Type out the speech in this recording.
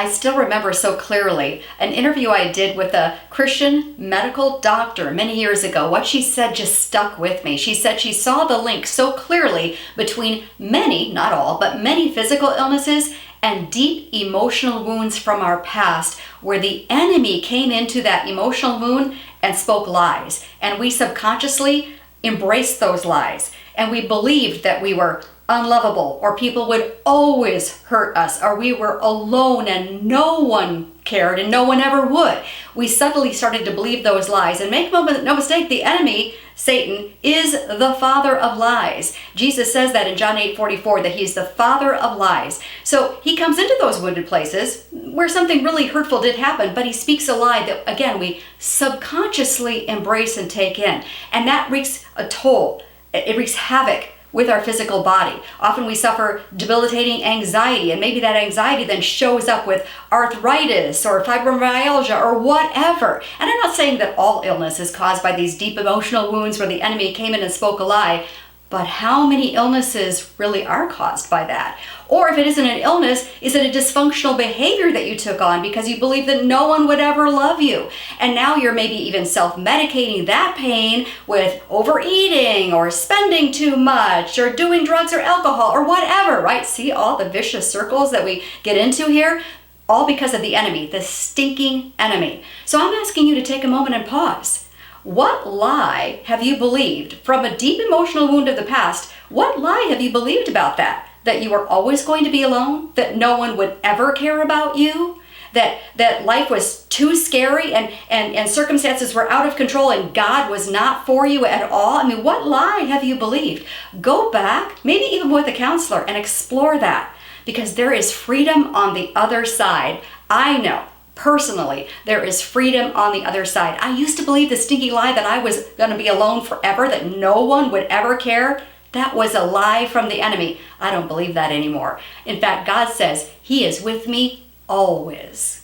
I still remember so clearly an interview I did with a Christian medical doctor many years ago. What she said just stuck with me. She said she saw the link so clearly between many, not all, but many physical illnesses and deep emotional wounds from our past, where the enemy came into that emotional wound and spoke lies. And we subconsciously embraced those lies. And we believed that we were unlovable, or people would always hurt us, or we were alone and no one cared and no one ever would. We suddenly started to believe those lies. And make no mistake, the enemy, Satan, is the father of lies. Jesus says that in John 8:44, that he's the father of lies. So he comes into those wounded places where something really hurtful did happen, but he speaks a lie that, again, we subconsciously embrace and take in. And that wreaks a toll. It wreaks havoc with our physical body. Often we suffer debilitating anxiety, and maybe that anxiety then shows up with arthritis or fibromyalgia or whatever. And I'm not saying that all illness is caused by these deep emotional wounds where the enemy came in and spoke a lie, but how many illnesses really are caused by that? Or if it isn't an illness, is it a dysfunctional behavior that you took on because you believe that no one would ever love you? And now you're maybe even self-medicating that pain with overeating or spending too much or doing drugs or alcohol or whatever, right? See all the vicious circles that we get into here? All because of the enemy, the stinking enemy. So I'm asking you to take a moment and pause. What lie have you believed from a deep emotional wound of the past? What lie have you believed about that? That you were always going to be alone? That no one would ever care about you? That life was too scary and circumstances were out of control and God was not for you at all? I mean, what lie have you believed? Go back, maybe even with a counselor, and explore that, because there is freedom on the other side. I know. Personally, there is freedom on the other side. I used to believe the stinky lie that I was going to be alone forever, that no one would ever care. That was a lie from the enemy. I don't believe that anymore. In fact, God says He is with me always.